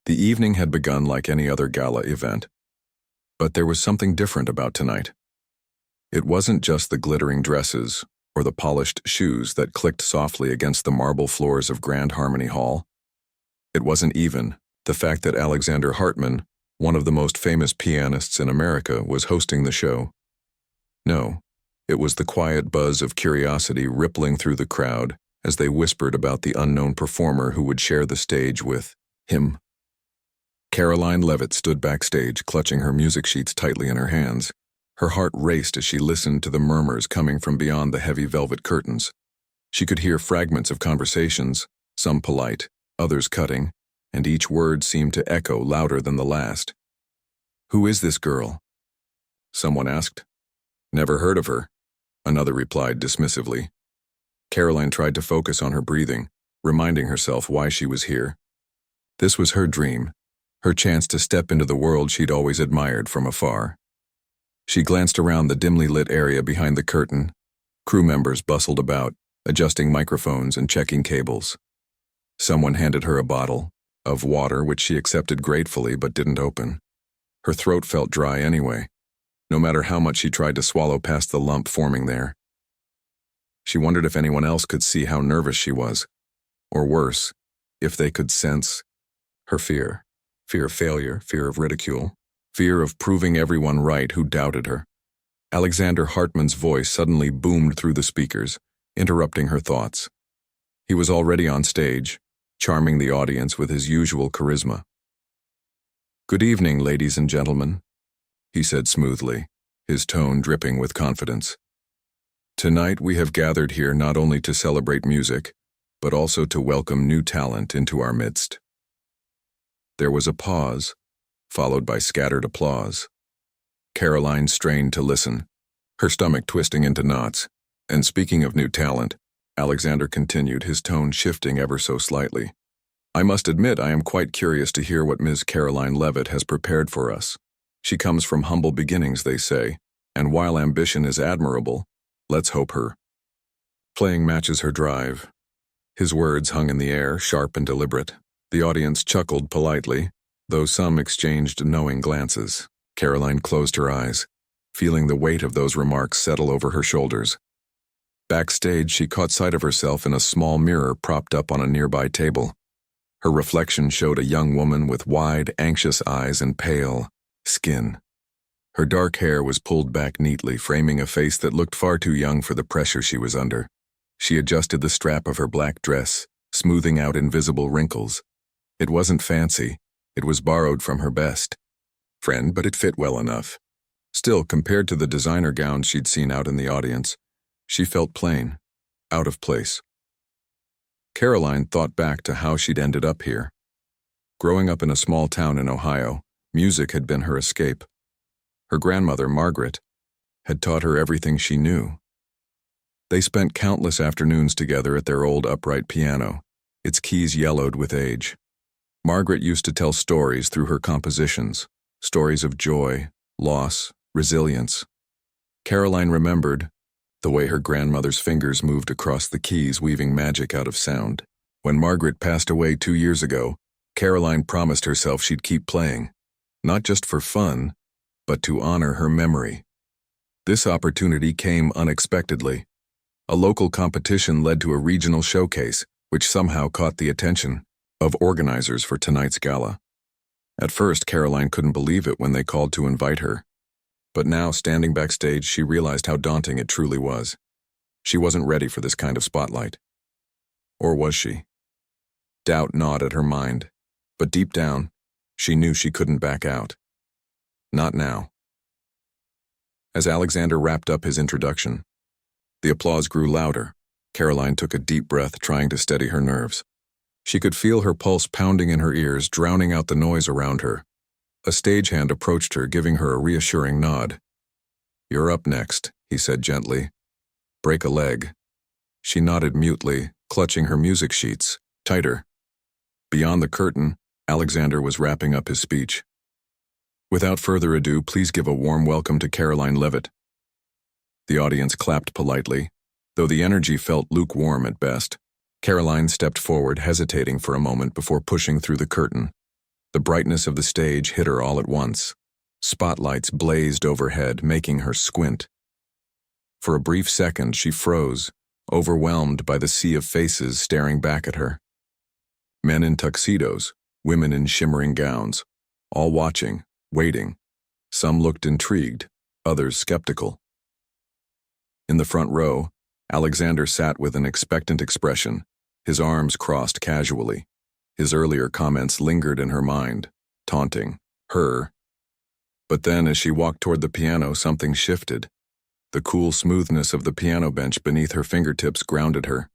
The evening had begun like any other gala event, but there was something different about tonight. It wasn't just the glittering dresses or the polished shoes that clicked softly against the marble floors of Grand Harmony Hall. It wasn't even the fact that Alexander Hartman, one of the most famous pianists in America, was hosting the show. No, it was the quiet buzz of curiosity rippling through the crowd as they whispered about the unknown performer who would share the stage with him. Karoline Leavitt stood backstage, clutching her music sheets tightly in her hands. Her heart raced as she listened to the murmurs coming from beyond the heavy velvet curtains. She could hear fragments of conversations, some polite, others cutting, and each word seemed to echo louder than the last. "Who is this girl?" someone asked. "Never heard of her," another replied dismissively. Karoline tried to focus on her breathing, reminding herself why she was here. This was her dream, her chance to step into the world she'd always admired from afar. She glanced around the dimly lit area behind the curtain. Crew members bustled about, adjusting microphones and checking cables. Someone handed her a bottle of water, which she accepted gratefully but didn't open. Her throat felt dry anyway, no matter how much she tried to swallow past the lump forming there. She wondered if anyone else could see how nervous she was, or worse, if they could sense her fear of failure, fear of ridicule, fear of proving everyone right who doubted her. Alexander Hartman's voice suddenly boomed through the speakers, interrupting her thoughts. He was already on stage, charming the audience with his usual charisma. "Good evening, ladies and gentlemen," he said smoothly, his tone dripping with confidence. "Tonight we have gathered here not only to celebrate music, but also to welcome new talent into our midst." There was a pause, followed by scattered applause. Karoline strained to listen, her stomach twisting into knots. "And speaking of new talent," Alexander continued, his tone shifting ever so slightly, "I must admit I am quite curious to hear what Ms. Karoline Leavitt has prepared for us. She comes from humble beginnings, they say, and while ambition is admirable, let's hope her playing matches her drive." His words hung in the air, sharp and deliberate. The audience chuckled politely, though some exchanged knowing glances. Karoline closed her eyes, feeling the weight of those remarks settle over her shoulders. Backstage, she caught sight of herself in a small mirror propped up on a nearby table. Her reflection showed a young woman with wide, anxious eyes and pale skin. Her dark hair was pulled back neatly, framing a face that looked far too young for the pressure she was under. She adjusted the strap of her black dress, smoothing out invisible wrinkles. It wasn't fancy. It was borrowed from her best friend, but it fit well enough. Still, compared to the designer gowns she'd seen out in the audience, she felt plain, out of place. Karoline thought back to how she'd ended up here. Growing up in a small town in Ohio, music had been her escape. Her grandmother, Margaret, had taught her everything she knew. They spent countless afternoons together at their old upright piano, its keys yellowed with age. Margaret used to tell stories through her compositions, stories of joy, loss, resilience. Karoline remembered the way her grandmother's fingers moved across the keys, weaving magic out of sound. When Margaret passed away 2 years ago, Karoline promised herself she'd keep playing, not just for fun, but to honor her memory. This opportunity came unexpectedly. A local competition led to a regional showcase, which somehow caught the attention of organizers for tonight's gala. At first, Karoline couldn't believe it when they called to invite her. But now, standing backstage, she realized how daunting it truly was. She wasn't ready for this kind of spotlight. Or was she? Doubt gnawed at her mind, but deep down, she knew she couldn't back out. Not now. As Alexander wrapped up his introduction, the applause grew louder. Karoline took a deep breath, trying to steady her nerves. She could feel her pulse pounding in her ears, drowning out the noise around her. A stagehand approached her, giving her a reassuring nod. "You're up next," he said gently. "Break a leg." She nodded mutely, clutching her music sheets tighter. Beyond the curtain, Alexander was wrapping up his speech. "Without further ado, please give a warm welcome to Karoline Leavitt." The audience clapped politely, though the energy felt lukewarm at best. Karoline stepped forward, hesitating for a moment before pushing through the curtain. The brightness of the stage hit her all at once. Spotlights blazed overhead, making her squint. For a brief second, she froze, overwhelmed by the sea of faces staring back at her. Men in tuxedos, women in shimmering gowns, all watching, waiting. Some looked intrigued, others skeptical. In the front row, Alexander sat with an expectant expression, his arms crossed casually. His earlier comments lingered in her mind, taunting her. But then, as she walked toward the piano, something shifted. The cool smoothness of the piano bench beneath her fingertips grounded her.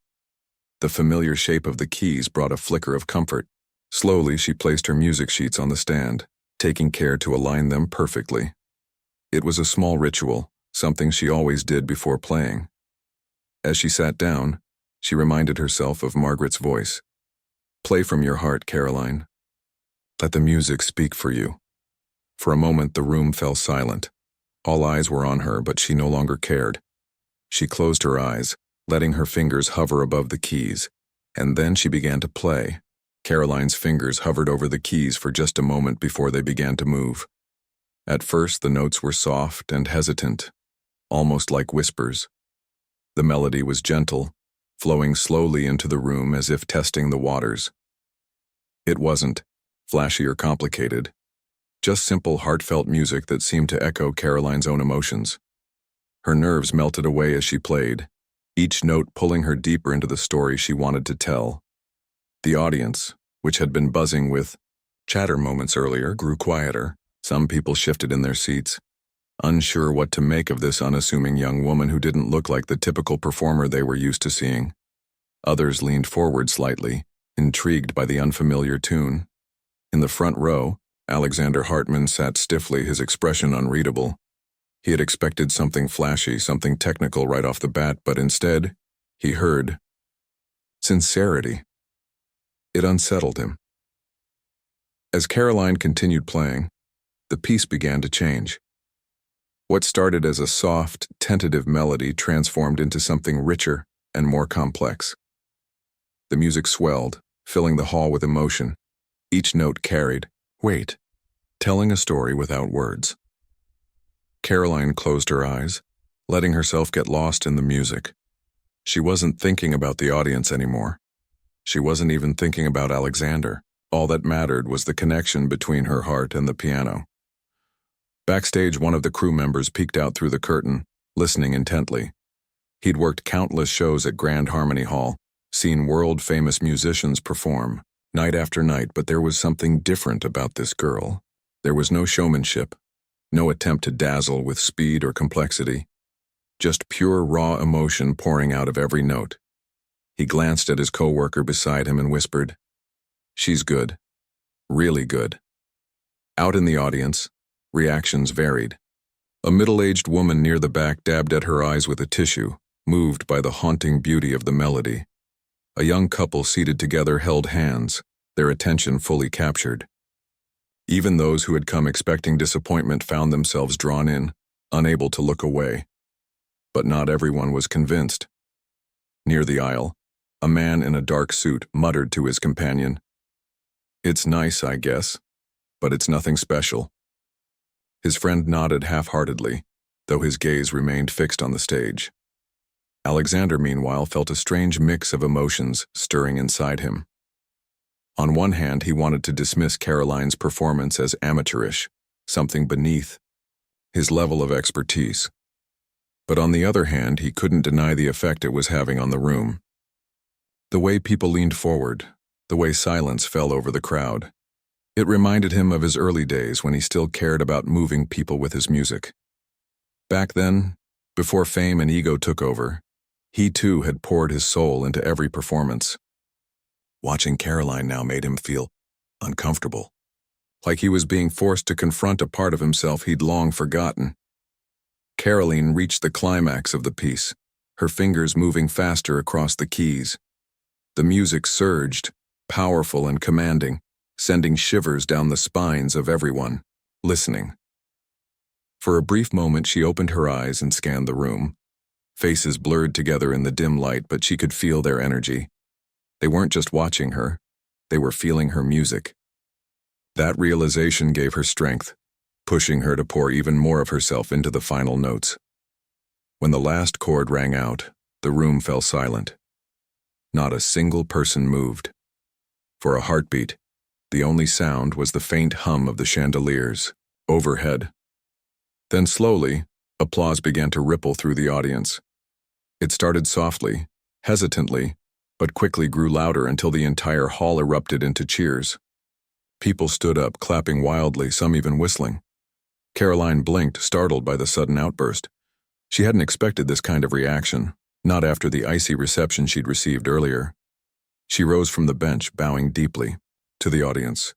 The familiar shape of the keys brought a flicker of comfort. Slowly, she placed her music sheets on the stand, taking care to align them perfectly. It was a small ritual, something she always did before playing. As she sat down, she reminded herself of Margaret's voice. "Play from your heart, Karoline. Let the music speak for you." For a moment, the room fell silent. All eyes were on her, but she no longer cared. She closed her eyes, letting her fingers hover above the keys, and then she began to play. Karoline's fingers hovered over the keys for just a moment before they began to move. At first, the notes were soft and hesitant, almost like whispers. The melody was gentle, flowing slowly into the room as if testing the waters. It wasn't flashy or complicated, just simple, heartfelt music that seemed to echo Karoline's own emotions. Her nerves melted away as she played, each note pulling her deeper into the story she wanted to tell. The audience, which had been buzzing with chatter moments earlier, grew quieter. Some people shifted in their seats, unsure what to make of this unassuming young woman who didn't look like the typical performer they were used to seeing. Others leaned forward slightly, intrigued by the unfamiliar tune. In the front row, Alexander Hartman sat stiffly, his expression unreadable. He had expected something flashy, something technical right off the bat, but instead, he heard sincerity. It unsettled him. As Karoline continued playing, the piece began to change. What started as a soft, tentative melody transformed into something richer and more complex. The music swelled, filling the hall with emotion. Each note carried weight, telling a story without words. Karoline closed her eyes, letting herself get lost in the music. She wasn't thinking about the audience anymore. She wasn't even thinking about Alexander. All that mattered was the connection between her heart and the piano. Backstage, one of the crew members peeked out through the curtain, listening intently. He'd worked countless shows at Grand Harmony Hall, seen world-famous musicians perform, night after night, but there was something different about this girl. There was no showmanship, no attempt to dazzle with speed or complexity, just pure raw emotion pouring out of every note. He glanced at his co-worker beside him and whispered, "She's good, really good." Out in the audience, reactions varied. A middle-aged woman near the back dabbed at her eyes with a tissue, moved by the haunting beauty of the melody. A young couple seated together held hands, their attention fully captured. Even those who had come expecting disappointment found themselves drawn in, unable to look away. But not everyone was convinced. Near the aisle, a man in a dark suit muttered to his companion, "It's nice, I guess, but it's nothing special." His friend nodded half-heartedly, though his gaze remained fixed on the stage. Alexander, meanwhile, felt a strange mix of emotions stirring inside him. On one hand, he wanted to dismiss Karoline's performance as amateurish, something beneath his level of expertise. But on the other hand, he couldn't deny the effect it was having on the room. The way people leaned forward, the way silence fell over the crowd. It reminded him of his early days when he still cared about moving people with his music. Back then, before fame and ego took over, he too had poured his soul into every performance. Watching Karoline now made him feel uncomfortable, like he was being forced to confront a part of himself he'd long forgotten. Karoline reached the climax of the piece, her fingers moving faster across the keys. The music surged, powerful and commanding, sending shivers down the spines of everyone listening. For a brief moment, she opened her eyes and scanned the room. Faces blurred together in the dim light, but she could feel their energy. They weren't just watching her, they were feeling her music. That realization gave her strength, pushing her to pour even more of herself into the final notes. When the last chord rang out, the room fell silent. Not a single person moved. For a heartbeat, the only sound was the faint hum of the chandeliers overhead. Then slowly, applause began to ripple through the audience. It started softly, hesitantly, but quickly grew louder until the entire hall erupted into cheers. People stood up, clapping wildly, some even whistling. Karoline blinked, startled by the sudden outburst. She hadn't expected this kind of reaction, not after the icy reception she'd received earlier. She rose from the bench, bowing deeply to the audience.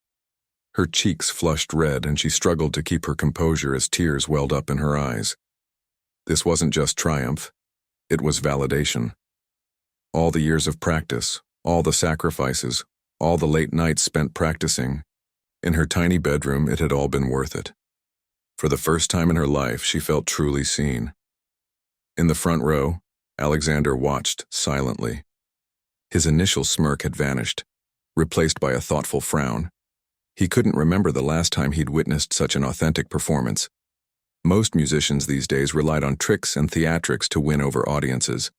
Her cheeks flushed red, and she struggled to keep her composure as tears welled up in her eyes. This wasn't just triumph, it was validation. All the years of practice, all the sacrifices, all the late nights spent practicing. In her tiny bedroom, it had all been worth it. For the first time in her life, she felt truly seen. In the front row, Alexander watched silently. His initial smirk had vanished, replaced by a thoughtful frown. He couldn't remember the last time he'd witnessed such an authentic performance. Most musicians these days relied on tricks and theatrics to win over audiences,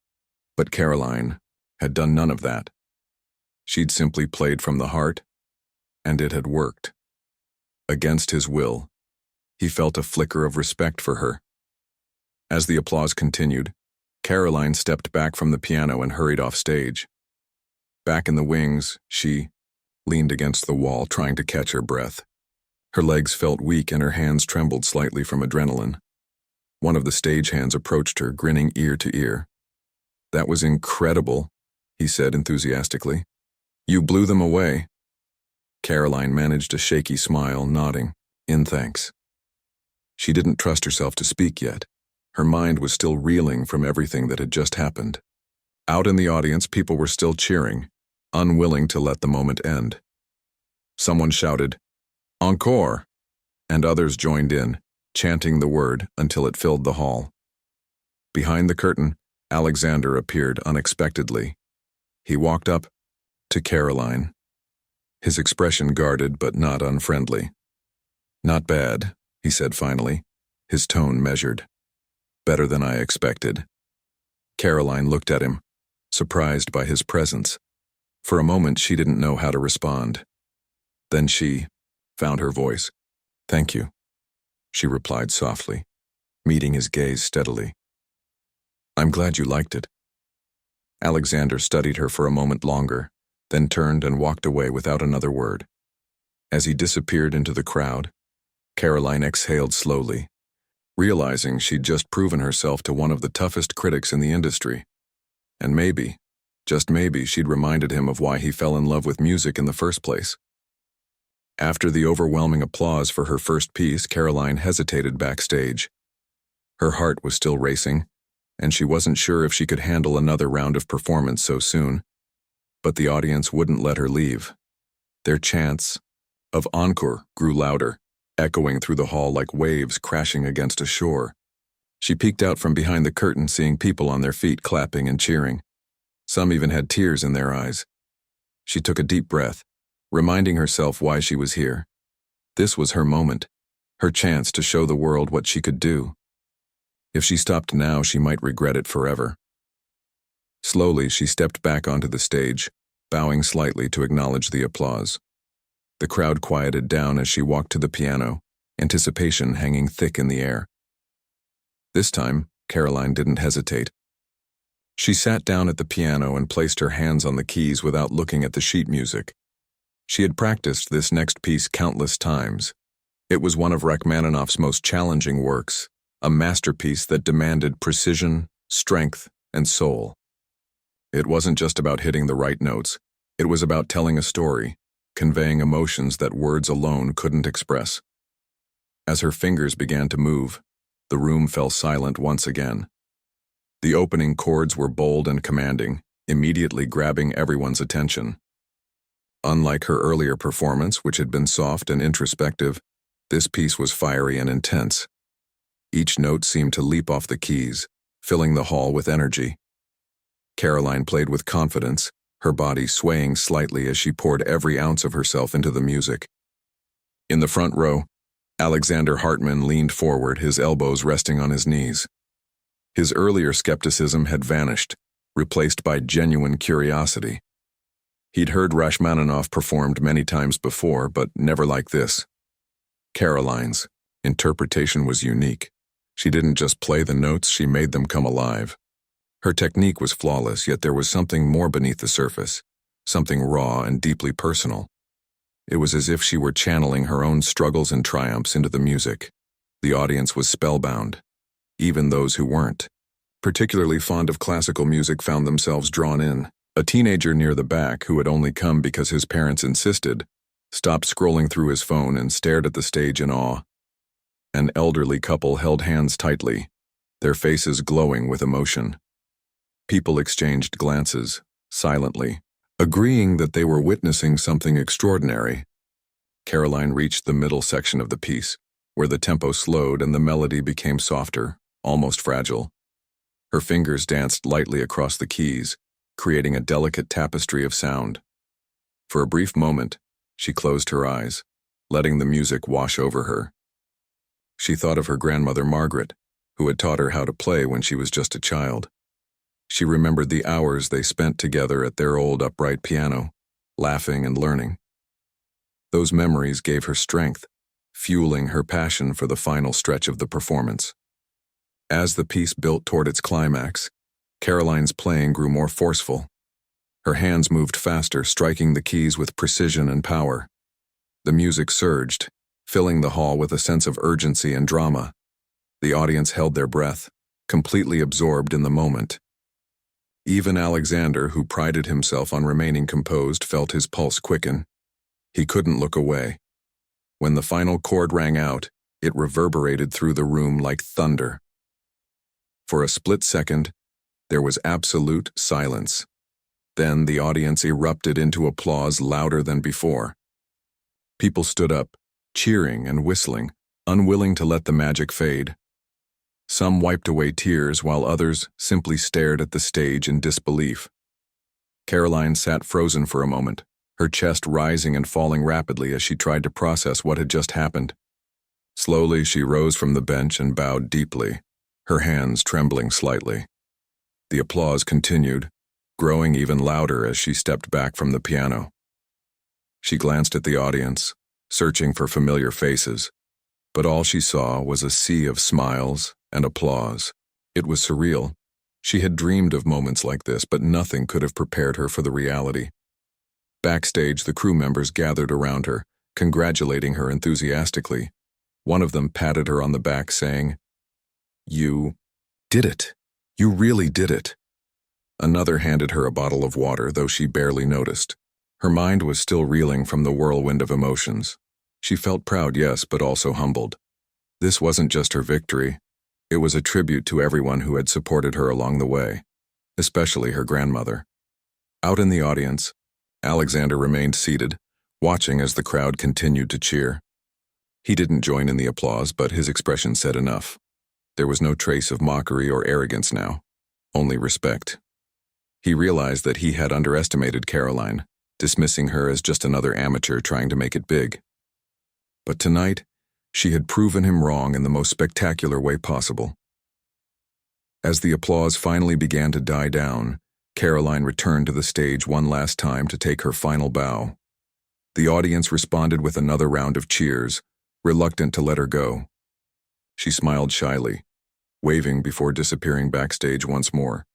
but Karoline had done none of that. She'd simply played from the heart, and it had worked. Against his will, he felt a flicker of respect for her. As the applause continued, Karoline stepped back from the piano and hurried off stage. Back in the wings, she leaned against the wall, trying to catch her breath. Her legs felt weak and her hands trembled slightly from adrenaline. One of the stagehands approached her, grinning ear to ear. "That was incredible," he said enthusiastically. "You blew them away." Karoline managed a shaky smile, nodding, in thanks. She didn't trust herself to speak yet. Her mind was still reeling from everything that had just happened. Out in the audience, people were still cheering, unwilling to let the moment end. Someone shouted, "Encore!" and others joined in, chanting the word until it filled the hall. Behind the curtain, Alexander appeared unexpectedly. He walked up to Karoline, his expression guarded but not unfriendly. "Not bad," he said finally, his tone measured. "Better than I expected." Karoline looked at him, surprised by his presence. For a moment, she didn't know how to respond. Then she found her voice. "Thank you," she replied softly, meeting his gaze steadily. "I'm glad you liked it." Alexander studied her for a moment longer, then turned and walked away without another word. As he disappeared into the crowd, Karoline exhaled slowly, realizing she'd just proven herself to one of the toughest critics in the industry. And maybe, just maybe, she'd reminded him of why he fell in love with music in the first place. After the overwhelming applause for her first piece, Karoline hesitated backstage. Her heart was still racing, and she wasn't sure if she could handle another round of performance so soon. But the audience wouldn't let her leave. Their chants of encore grew louder, echoing through the hall like waves crashing against a shore. She peeked out from behind the curtain, seeing people on their feet clapping and cheering. Some even had tears in their eyes. She took a deep breath, reminding herself why she was here. This was her moment, her chance to show the world what she could do. If she stopped now, she might regret it forever. Slowly, she stepped back onto the stage, bowing slightly to acknowledge the applause. The crowd quieted down as she walked to the piano, anticipation hanging thick in the air. This time, Karoline didn't hesitate. She sat down at the piano and placed her hands on the keys without looking at the sheet music. She had practiced this next piece countless times. It was one of Rachmaninoff's most challenging works, a masterpiece that demanded precision, strength, and soul. It wasn't just about hitting the right notes. It was about telling a story, conveying emotions that words alone couldn't express. As her fingers began to move, the room fell silent once again. The opening chords were bold and commanding, immediately grabbing everyone's attention. Unlike her earlier performance, which had been soft and introspective, this piece was fiery and intense. Each note seemed to leap off the keys, filling the hall with energy. Karoline played with confidence, her body swaying slightly as she poured every ounce of herself into the music. In the front row, Alexander Hartman leaned forward, his elbows resting on his knees. His earlier skepticism had vanished, replaced by genuine curiosity. He'd heard Rachmaninoff performed many times before, but never like this. Karoline's interpretation was unique. She didn't just play the notes, she made them come alive. Her technique was flawless, yet there was something more beneath the surface, something raw and deeply personal. It was as if she were channeling her own struggles and triumphs into the music. The audience was spellbound. Even those who weren't, particularly fond of classical music, found themselves drawn in. A teenager near the back, who had only come because his parents insisted, stopped scrolling through his phone and stared at the stage in awe. An elderly couple held hands tightly, their faces glowing with emotion. People exchanged glances, silently, agreeing that they were witnessing something extraordinary. Karoline reached the middle section of the piece, where the tempo slowed and the melody became softer, almost fragile. Her fingers danced lightly across the keys, creating a delicate tapestry of sound. For a brief moment, she closed her eyes, letting the music wash over her. She thought of her grandmother Margaret, who had taught her how to play when she was just a child. She remembered the hours they spent together at their old upright piano, laughing and learning. Those memories gave her strength, fueling her passion for the final stretch of the performance. As the piece built toward its climax, Karoline's playing grew more forceful. Her hands moved faster, striking the keys with precision and power. The music surged, filling the hall with a sense of urgency and drama. The audience held their breath, completely absorbed in the moment. Even Alexander, who prided himself on remaining composed, felt his pulse quicken. He couldn't look away. When the final chord rang out, it reverberated through the room like thunder. For a split second, there was absolute silence. Then the audience erupted into applause louder than before. People stood up, cheering and whistling, unwilling to let the magic fade. Some wiped away tears while others simply stared at the stage in disbelief. Karoline sat frozen for a moment, her chest rising and falling rapidly as she tried to process what had just happened. Slowly, she rose from the bench and bowed deeply, her hands trembling slightly. The applause continued, growing even louder as she stepped back from the piano. She glanced at the audience, searching for familiar faces, but all she saw was a sea of smiles and applause. It was surreal. She had dreamed of moments like this, but nothing could have prepared her for the reality. Backstage, the crew members gathered around her, congratulating her enthusiastically. One of them patted her on the back, saying, "You did it. You really did it." Another handed her a bottle of water, though she barely noticed. Her mind was still reeling from the whirlwind of emotions. She felt proud, yes, but also humbled. This wasn't just her victory. It was a tribute to everyone who had supported her along the way, especially her grandmother. Out in the audience, Alexander remained seated, watching as the crowd continued to cheer. He didn't join in the applause, but his expression said enough. There was no trace of mockery or arrogance now, only respect. He realized that he had underestimated Karoline, dismissing her as just another amateur trying to make it big. But tonight, she had proven him wrong in the most spectacular way possible. As the applause finally began to die down, Karoline returned to the stage one last time to take her final bow. The audience responded with another round of cheers, reluctant to let her go. She smiled shyly, waving before disappearing backstage once more.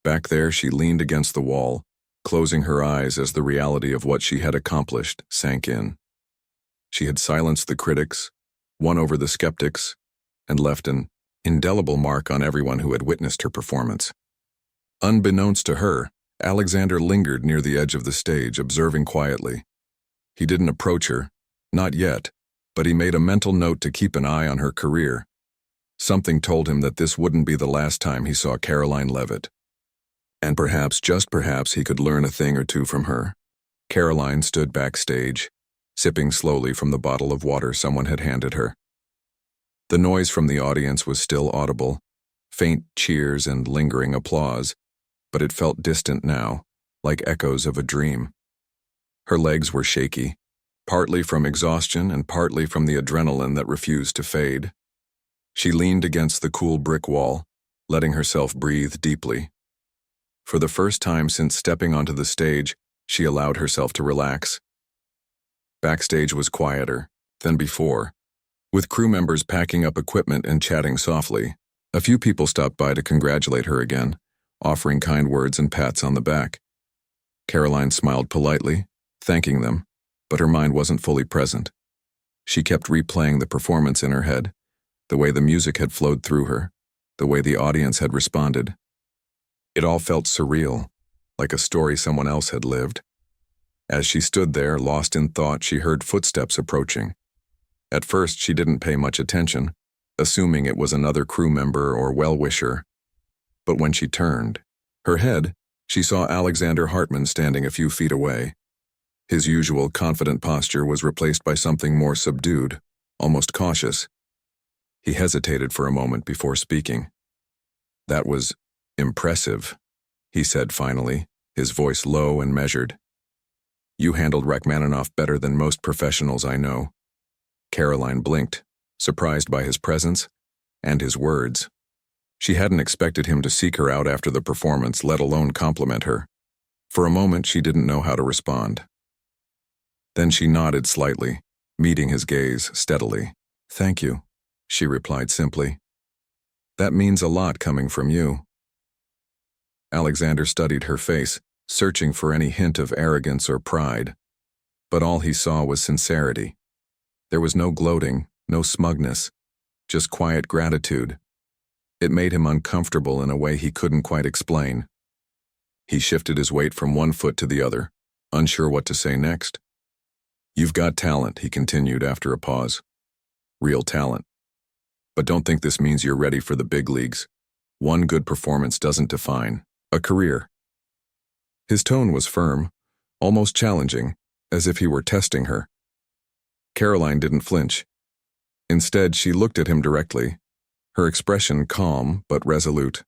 Back there, she leaned against the wall, closing her eyes as the reality of what she had accomplished sank in. She had silenced the critics, won over the skeptics, and left an indelible mark on everyone who had witnessed her performance. Unbeknownst to her, Alexander lingered near the edge of the stage, observing quietly. He didn't approach her, not yet, but he made a mental note to keep an eye on her career. Something told him that this wouldn't be the last time he saw Karoline Leavitt. And perhaps, just perhaps, he could learn a thing or two from her. Karoline stood backstage, sipping slowly from the bottle of water someone had handed her. The noise from the audience was still audible, faint cheers and lingering applause, but it felt distant now, like echoes of a dream. Her legs were shaky, partly from exhaustion and partly from the adrenaline that refused to fade. She leaned against the cool brick wall, letting herself breathe deeply. For the first time since stepping onto the stage, she allowed herself to relax. Backstage was quieter than before, with crew members packing up equipment and chatting softly. A few people stopped by to congratulate her again, offering kind words and pats on the back. Karoline smiled politely, thanking them, but her mind wasn't fully present. She kept replaying the performance in her head, the way the music had flowed through her, the way the audience had responded. It all felt surreal, like a story someone else had lived. As she stood there, lost in thought, she heard footsteps approaching. At first, she didn't pay much attention, assuming it was another crew member or well-wisher. But when she turned her head, she saw Alexander Hartman standing a few feet away. His usual confident posture was replaced by something more subdued, almost cautious. He hesitated for a moment before speaking. "That was impressive," he said finally, his voice low and measured. "You handled Rachmaninoff better than most professionals I know." Karoline blinked, surprised by his presence and his words. She hadn't expected him to seek her out after the performance, let alone compliment her. For a moment, she didn't know how to respond. Then she nodded slightly, meeting his gaze steadily. "Thank you," she replied simply. "That means a lot coming from you." Alexander studied her face, searching for any hint of arrogance or pride. But all he saw was sincerity. There was no gloating, no smugness, just quiet gratitude. It made him uncomfortable in a way he couldn't quite explain. He shifted his weight from one foot to the other, unsure what to say next. "You've got talent," he continued after a pause. "Real talent. But don't think this means you're ready for the big leagues. One good performance doesn't define a career." His tone was firm, almost challenging, as if he were testing her. Karoline didn't flinch. Instead, she looked at him directly, her expression calm but resolute.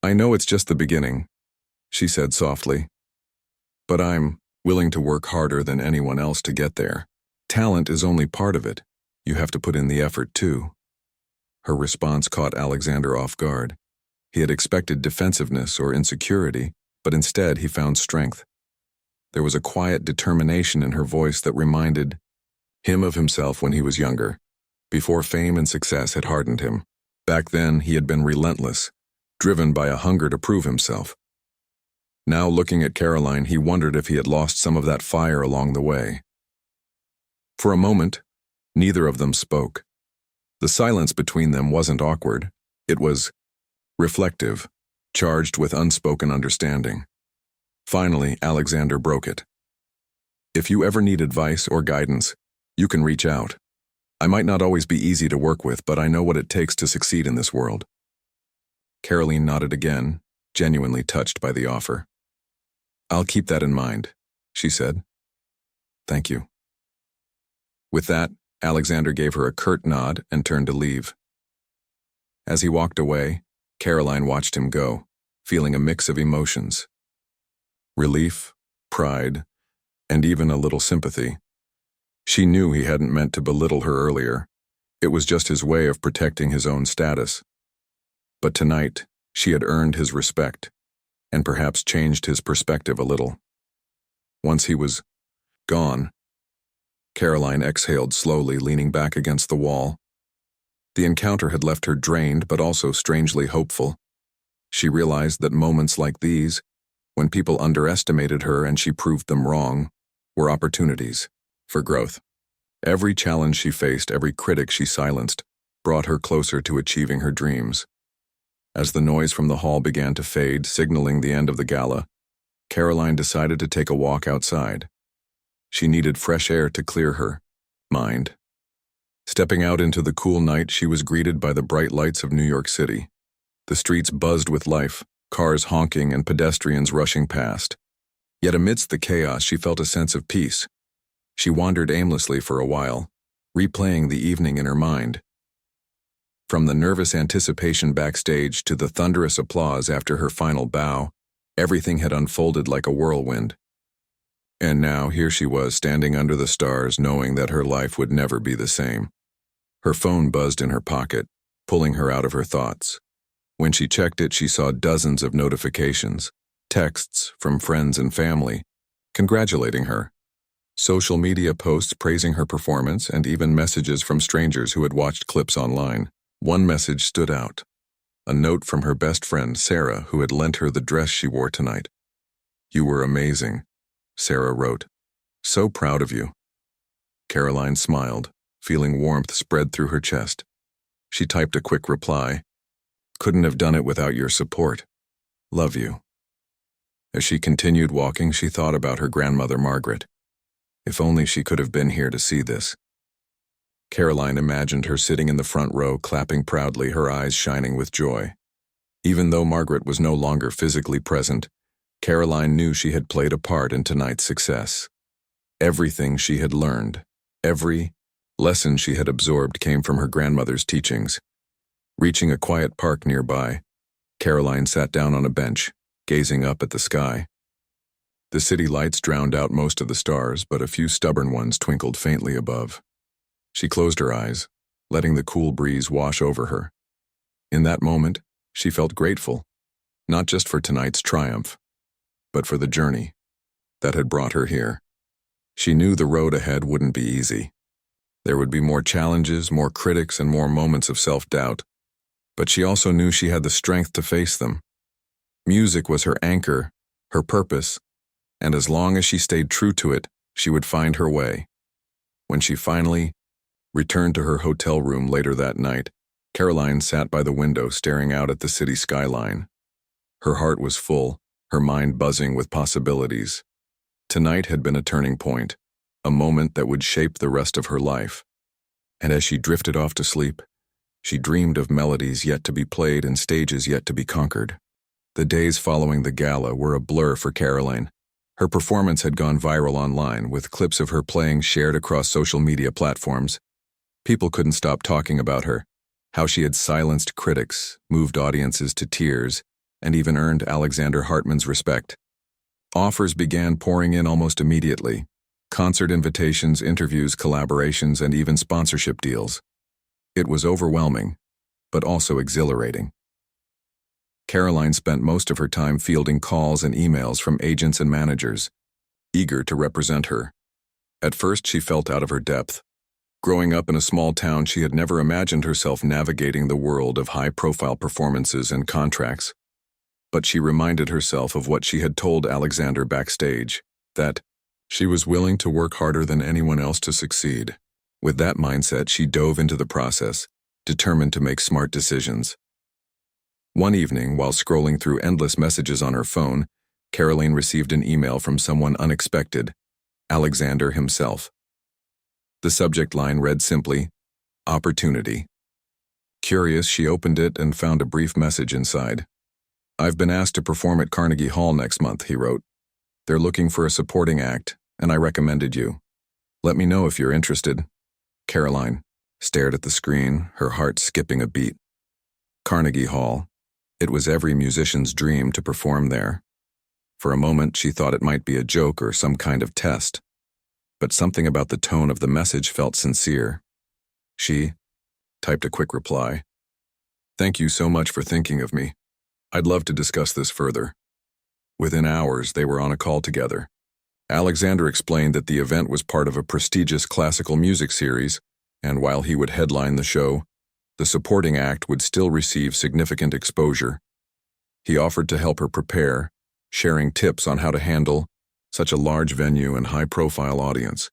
"I know it's just the beginning," she said softly. "But I'm willing to work harder than anyone else to get there. Talent is only part of it. You have to put in the effort too." Her response caught Alexander off guard. He had expected defensiveness or insecurity, but instead he found strength. There was a quiet determination in her voice that reminded him of himself when he was younger, before fame and success had hardened him. Back then, he had been relentless, driven by a hunger to prove himself. Now, looking at Karoline, he wondered if he had lost some of that fire along the way. For a moment, neither of them spoke. The silence between them wasn't awkward. It was reflective, charged with unspoken understanding. Finally, Alexander broke it. "If you ever need advice or guidance, you can reach out. I might not always be easy to work with, but I know what it takes to succeed in this world." Karoline nodded again, genuinely touched by the offer. "I'll keep that in mind," she said. "Thank you." With that, Alexander gave her a curt nod and turned to leave. As he walked away, Karoline watched him go, feeling a mix of emotions. Relief, pride, and even a little sympathy. She knew he hadn't meant to belittle her earlier. It was just his way of protecting his own status. But tonight, she had earned his respect, and perhaps changed his perspective a little. Once he was gone, Karoline exhaled slowly, leaning back against the wall. The encounter had left her drained but also strangely hopeful. She realized that moments like these, when people underestimated her and she proved them wrong, were opportunities for growth. Every challenge she faced, every critic she silenced, brought her closer to achieving her dreams. As the noise from the hall began to fade, signaling the end of the gala, Karoline decided to take a walk outside. She needed fresh air to clear her mind. Stepping out into the cool night, she was greeted by the bright lights of New York City. The streets buzzed with life, cars honking and pedestrians rushing past. Yet amidst the chaos, she felt a sense of peace. She wandered aimlessly for a while, replaying the evening in her mind. From the nervous anticipation backstage to the thunderous applause after her final bow, everything had unfolded like a whirlwind. And now here she was standing under the stars, knowing that her life would never be the same. Her phone buzzed in her pocket, pulling her out of her thoughts. When she checked it, she saw dozens of notifications, texts from friends and family, congratulating her, social media posts praising her performance, and even messages from strangers who had watched clips online. One message stood out. A note from her best friend, Sarah, who had lent her the dress she wore tonight. "You were amazing," Sarah wrote. "So proud of you." Karoline smiled, feeling warmth spread through her chest. She typed a quick reply. "Couldn't have done it without your support. Love you." As she continued walking, she thought about her grandmother, Margaret. If only she could have been here to see this. Karoline imagined her sitting in the front row, clapping proudly, her eyes shining with joy. Even though Margaret was no longer physically present, Karoline knew she had played a part in tonight's success. Everything she had learned, every lesson she had absorbed came from her grandmother's teachings. Reaching a quiet park nearby, Karoline sat down on a bench, gazing up at the sky. The city lights drowned out most of the stars, but a few stubborn ones twinkled faintly above. She closed her eyes, letting the cool breeze wash over her. In that moment, she felt grateful, not just for tonight's triumph, but for the journey that had brought her here. She knew the road ahead wouldn't be easy. There would be more challenges, more critics, and more moments of self-doubt, but she also knew she had the strength to face them. Music was her anchor, her purpose, and as long as she stayed true to it, she would find her way. When she finally returned to her hotel room later that night, Karoline sat by the window staring out at the city skyline. Her heart was full, her mind buzzing with possibilities. Tonight had been a turning point, a moment that would shape the rest of her life. And as she drifted off to sleep, she dreamed of melodies yet to be played and stages yet to be conquered. The days following the gala were a blur for Karoline. Her performance had gone viral online, with clips of her playing shared across social media platforms. People couldn't stop talking about her, how she had silenced critics, moved audiences to tears, and even earned Alexander Hartman's respect. Offers began pouring in almost immediately. Concert invitations, interviews, collaborations, and even sponsorship deals. It was overwhelming, but also exhilarating. Karoline spent most of her time fielding calls and emails from agents and managers, eager to represent her. At first, she felt out of her depth. Growing up in a small town, she had never imagined herself navigating the world of high-profile performances and contracts. But she reminded herself of what she had told Alexander backstage, that she was willing to work harder than anyone else to succeed. With that mindset, she dove into the process, determined to make smart decisions. One evening, while scrolling through endless messages on her phone, Karoline received an email from someone unexpected, Alexander himself. The subject line read simply, "Opportunity." Curious, she opened it and found a brief message inside. "I've been asked to perform at Carnegie Hall next month," he wrote. "They're looking for a supporting act, and I recommended you. Let me know if you're interested." Karoline stared at the screen, her heart skipping a beat. Carnegie Hall. It was every musician's dream to perform there. For a moment, she thought it might be a joke or some kind of test. But something about the tone of the message felt sincere. She typed a quick reply. "Thank you so much for thinking of me. I'd love to discuss this further." Within hours, they were on a call together. Alexander explained that the event was part of a prestigious classical music series, and while he would headline the show, the supporting act would still receive significant exposure. He offered to help her prepare, sharing tips on how to handle such a large venue and high-profile audience.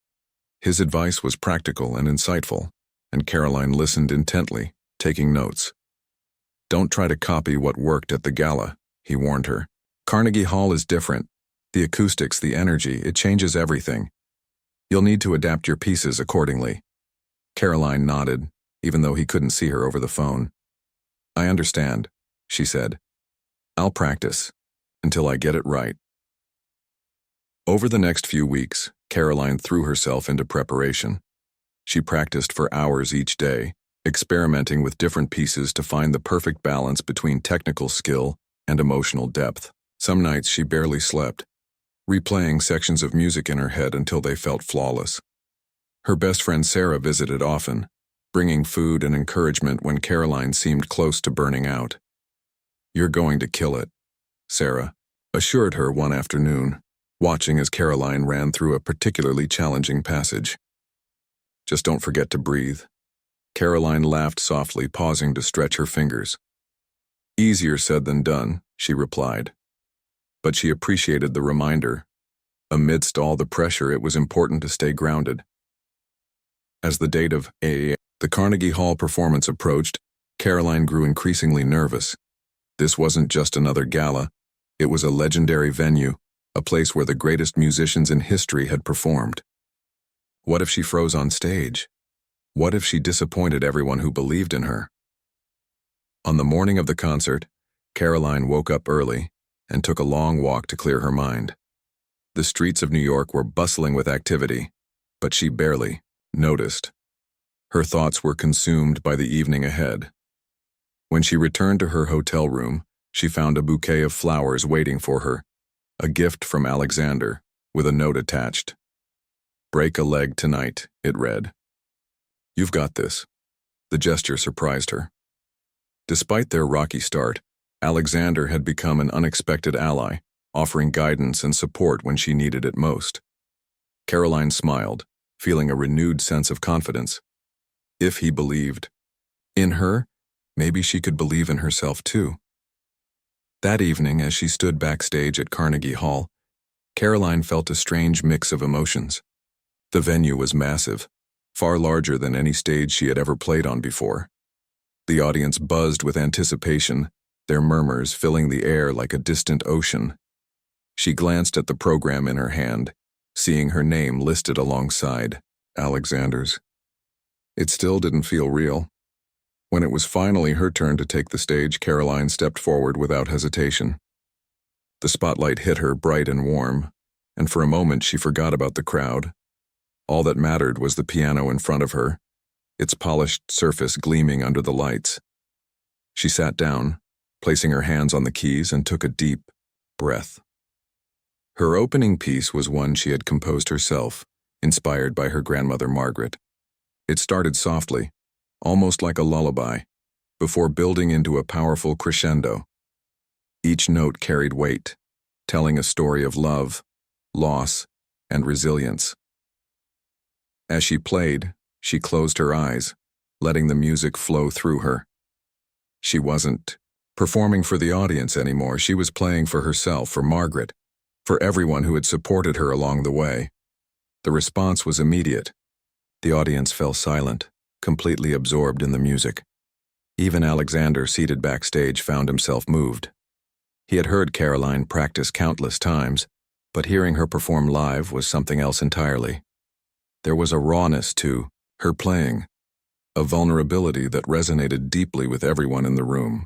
His advice was practical and insightful, and Karoline listened intently, taking notes. "Don't try to copy what worked at the gala," he warned her. "Carnegie Hall is different. The acoustics, the energy, it changes everything. You'll need to adapt your pieces accordingly." Karoline nodded, even though he couldn't see her over the phone. "I understand," she said. "I'll practice until I get it right." Over the next few weeks, Karoline threw herself into preparation. She practiced for hours each day, experimenting with different pieces to find the perfect balance between technical skill and emotional depth. Some nights she barely slept, replaying sections of music in her head until they felt flawless. Her best friend Sarah visited often, bringing food and encouragement when Karoline seemed close to burning out. "You're going to kill it," Sarah assured her one afternoon, watching as Karoline ran through a particularly challenging passage. "Just don't forget to breathe." Karoline laughed softly, pausing to stretch her fingers. "Easier said than done," she replied. But she appreciated the reminder. Amidst all the pressure, it was important to stay grounded. As the date of the Carnegie Hall performance approached, Karoline grew increasingly nervous. This wasn't just another gala, it was a legendary venue, a place where the greatest musicians in history had performed. What if she froze on stage? What if she disappointed everyone who believed in her? On the morning of the concert, Karoline woke up early and took a long walk to clear her mind. The streets of New York were bustling with activity, but she barely noticed. Her thoughts were consumed by the evening ahead. When she returned to her hotel room, she found a bouquet of flowers waiting for her, a gift from Alexander, with a note attached. "Break a leg tonight," it read. "You've got this." The gesture surprised her. Despite their rocky start, Alexander had become an unexpected ally, offering guidance and support when she needed it most. Karoline smiled, feeling a renewed sense of confidence. If he believed in her, maybe she could believe in herself too. That evening, as she stood backstage at Carnegie Hall, Karoline felt a strange mix of emotions. The venue was massive, far larger than any stage she had ever played on before. The audience buzzed with anticipation, their murmurs filling the air like a distant ocean. She glanced at the program in her hand, seeing her name listed alongside Alexander's. It still didn't feel real. When it was finally her turn to take the stage, Karoline stepped forward without hesitation. The spotlight hit her bright and warm, and for a moment she forgot about the crowd. All that mattered was the piano in front of her, its polished surface gleaming under the lights. She sat down, placing her hands on the keys, and took a deep breath. Her opening piece was one she had composed herself, inspired by her grandmother Margaret. It started softly, almost like a lullaby, before building into a powerful crescendo. Each note carried weight, telling a story of love, loss, and resilience. As she played, she closed her eyes, letting the music flow through her. She wasn't performing for the audience anymore. She was playing for herself, for Margaret, for everyone who had supported her along the way. The response was immediate. The audience fell silent, completely absorbed in the music. Even Alexander, seated backstage, found himself moved. He had heard Karoline practice countless times, but hearing her perform live was something else entirely. There was a rawness to her playing, a vulnerability that resonated deeply with everyone in the room.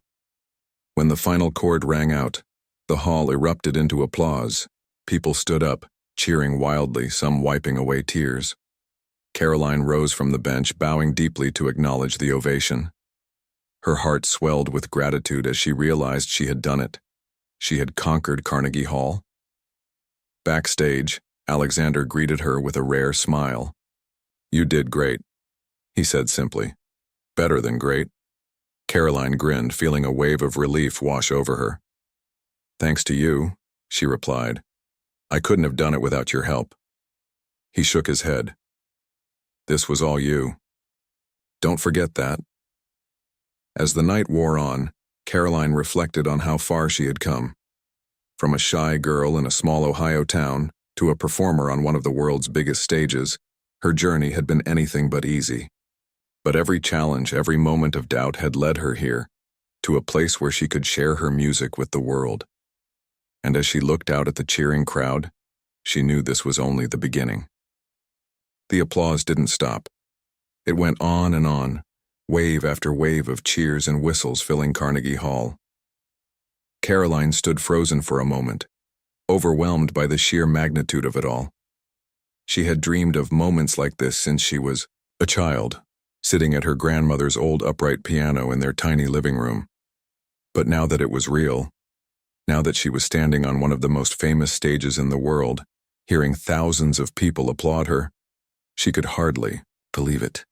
When the final chord rang out, the hall erupted into applause. People stood up, cheering wildly, some wiping away tears. Karoline rose from the bench, bowing deeply to acknowledge the ovation. Her heart swelled with gratitude as she realized she had done it. She had conquered Carnegie Hall. Backstage, Alexander greeted her with a rare smile. "You did great," he said simply. "Better than great." Karoline grinned, feeling a wave of relief wash over her. "Thanks to you," she replied. "I couldn't have done it without your help." He shook his head. "This was all you. Don't forget that." As the night wore on, Karoline reflected on how far she had come. From a shy girl in a small Ohio town to a performer on one of the world's biggest stages, her journey had been anything but easy. But every challenge, every moment of doubt had led her here, to a place where she could share her music with the world. And as she looked out at the cheering crowd, she knew this was only the beginning. The applause didn't stop. It went on and on, wave after wave of cheers and whistles filling Carnegie Hall. Karoline stood frozen for a moment, overwhelmed by the sheer magnitude of it all. She had dreamed of moments like this since she was a child, sitting at her grandmother's old upright piano in their tiny living room. But now that it was real, Now that she was standing on one of the most famous stages in the world, hearing thousands of people applaud her, she could hardly believe it.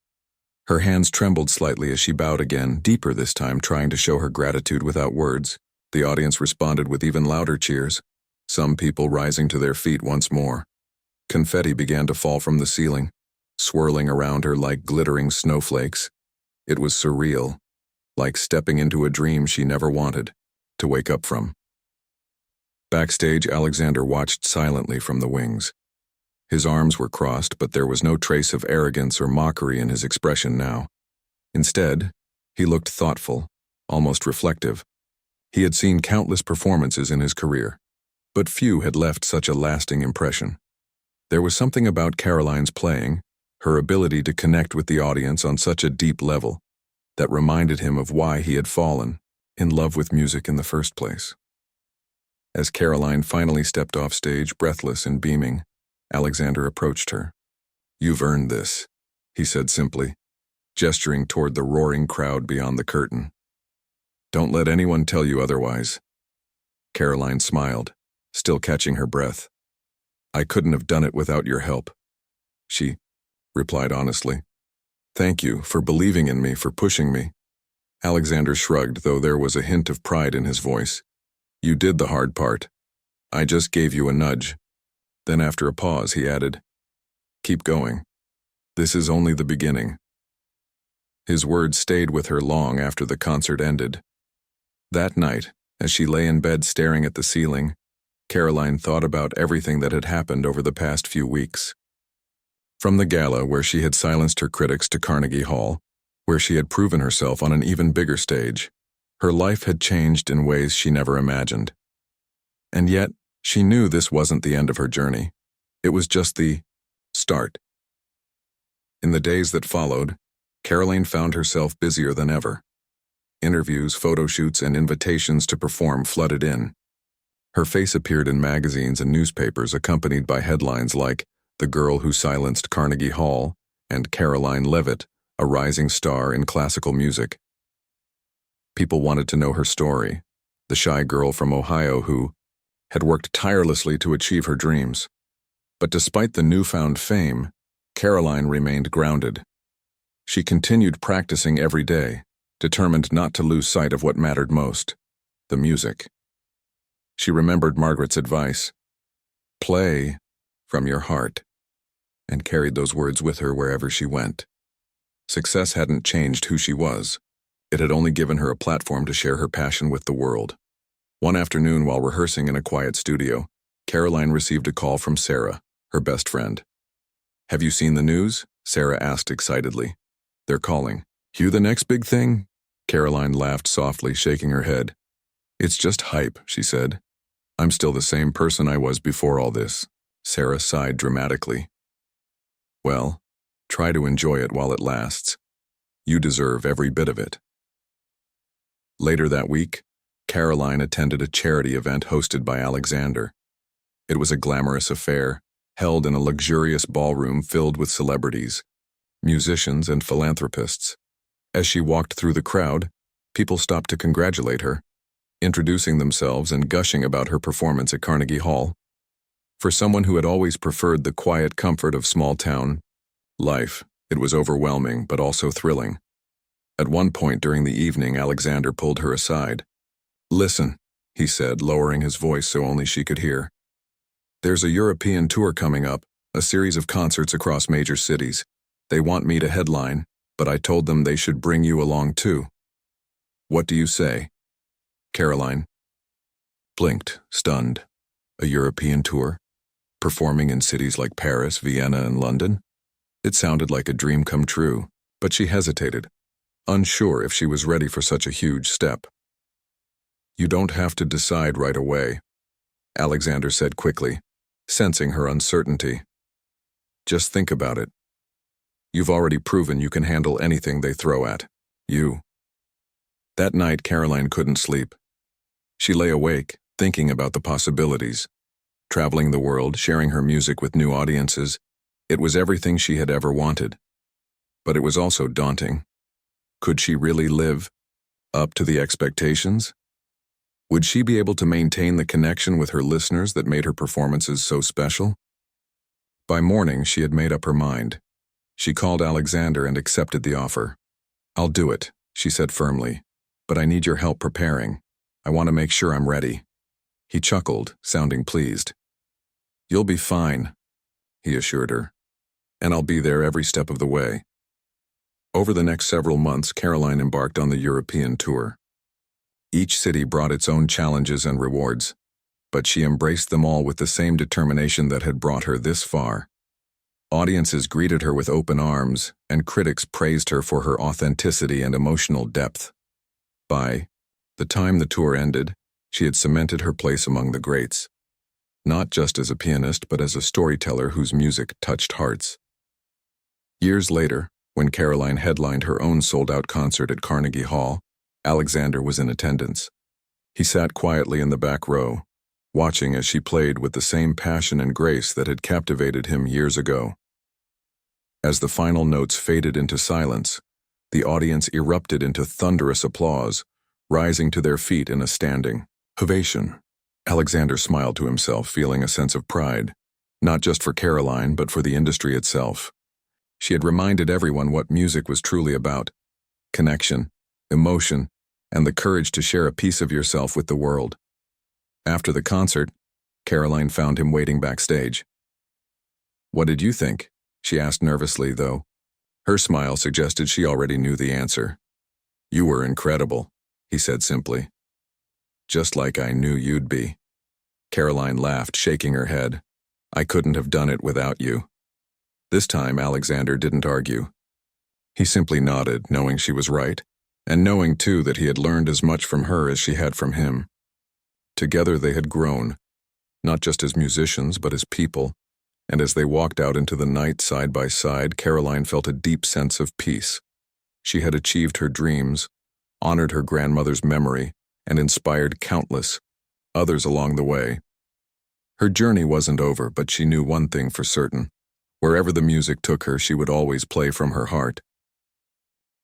Her hands trembled slightly as she bowed again, deeper this time, trying to show her gratitude without words. The audience responded with even louder cheers, some people rising to their feet once more. Confetti began to fall from the ceiling, swirling around her like glittering snowflakes. It was surreal, like stepping into a dream she never wanted to wake up from. Backstage, Alexander watched silently from the wings. His arms were crossed, but there was no trace of arrogance or mockery in his expression now. Instead, he looked thoughtful, almost reflective. He had seen countless performances in his career, but few had left such a lasting impression. There was something about Karoline's playing, her ability to connect with the audience on such a deep level, that reminded him of why he had fallen in love with music in the first place. As Karoline finally stepped off stage, breathless and beaming, Alexander approached her. "You've earned this," he said simply, gesturing toward the roaring crowd beyond the curtain. "Don't let anyone tell you otherwise." Karoline smiled, still catching her breath. "I couldn't have done it without your help," she replied honestly. "Thank you for believing in me, for pushing me." Alexander shrugged, though there was a hint of pride in his voice. "You did the hard part. I just gave you a nudge." Then after a pause, he added, "Keep going. This is only the beginning." His words stayed with her long after the concert ended. That night, as she lay in bed staring at the ceiling, Karoline thought about everything that had happened over the past few weeks. From the gala where she had silenced her critics to Carnegie Hall, where she had proven herself on an even bigger stage, her life had changed in ways she never imagined. And yet, she knew this wasn't the end of her journey. It was just the start. In the days that followed, Karoline found herself busier than ever. Interviews, photo shoots, and invitations to perform flooded in. Her face appeared in magazines and newspapers, accompanied by headlines like "The Girl Who Silenced Carnegie Hall" and "Karoline Leavitt, a rising star in classical music." People wanted to know her story, the shy girl from Ohio who had worked tirelessly to achieve her dreams. But despite the newfound fame, Karoline remained grounded. She continued practicing every day, determined not to lose sight of what mattered most, the music. She remembered Margaret's advice, "Play from your heart," and carried those words with her wherever she went. Success hadn't changed who she was. It had only given her a platform to share her passion with the world. One afternoon, while rehearsing in a quiet studio, Karoline received a call from Sarah, her best friend. "Have you seen the news?" Sarah asked excitedly. "They're calling. You the next big thing?" Karoline laughed softly, shaking her head. "It's just hype," she said. "I'm still the same person I was before all this." Sarah sighed dramatically. "Well, try to enjoy it while it lasts. You deserve every bit of it." Later that week, Karoline attended a charity event hosted by Alexander. It was a glamorous affair, held in a luxurious ballroom filled with celebrities, musicians, and philanthropists. As she walked through the crowd, people stopped to congratulate her, introducing themselves and gushing about her performance at Carnegie Hall. For someone who had always preferred the quiet comfort of small-town life, it was overwhelming but also thrilling. At one point during the evening, Alexander pulled her aside. "Listen," he said, lowering his voice so only she could hear. "There's a European tour coming up, a series of concerts across major cities. They want me to headline, but I told them they should bring you along too. What do you say?" Karoline blinked, stunned. A European tour? Performing in cities like Paris, Vienna, and London? It sounded like a dream come true, but she hesitated, unsure if she was ready for such a huge step. "You don't have to decide right away," Alexander said quickly, sensing her uncertainty. "Just think about it. You've already proven you can handle anything they throw at you." That night, Karoline couldn't sleep. She lay awake, thinking about the possibilities. Traveling the world, sharing her music with new audiences, it was everything she had ever wanted. But it was also daunting. Could she really live up to the expectations? Would she be able to maintain the connection with her listeners that made her performances so special? By morning, she had made up her mind. She called Alexander and accepted the offer. "I'll do it," she said firmly, "but I need your help preparing. I want to make sure I'm ready." He chuckled, sounding pleased. "You'll be fine," he assured her, "and I'll be there every step of the way." Over the next several months, Karoline embarked on the European tour. Each city brought its own challenges and rewards, but she embraced them all with the same determination that had brought her this far. Audiences greeted her with open arms, and critics praised her for her authenticity and emotional depth. By the time the tour ended, she had cemented her place among the greats, not just as a pianist but as a storyteller whose music touched hearts. Years later, when Karoline headlined her own sold-out concert at Carnegie Hall, Alexander was in attendance. He sat quietly in the back row, watching as she played with the same passion and grace that had captivated him years ago. As the final notes faded into silence, the audience erupted into thunderous applause, rising to their feet in a standing ovation. Alexander smiled to himself, feeling a sense of pride, not just for Karoline, but for the industry itself. She had reminded everyone what music was truly about: connection, emotion, and the courage to share a piece of yourself with the world. After the concert, Karoline found him waiting backstage. "What did you think?" she asked nervously, though. Her smile suggested she already knew the answer. "You were incredible," he said simply. "Just like I knew you'd be." Karoline laughed, shaking her head. "I couldn't have done it without you." This time, Alexander didn't argue. He simply nodded, knowing she was right, and knowing, too, that he had learned as much from her as she had from him. Together they had grown, not just as musicians, but as people, and as they walked out into the night side by side, Karoline felt a deep sense of peace. She had achieved her dreams, honored her grandmother's memory, and inspired countless others along the way. Her journey wasn't over, but she knew one thing for certain. Wherever the music took her, she would always play from her heart.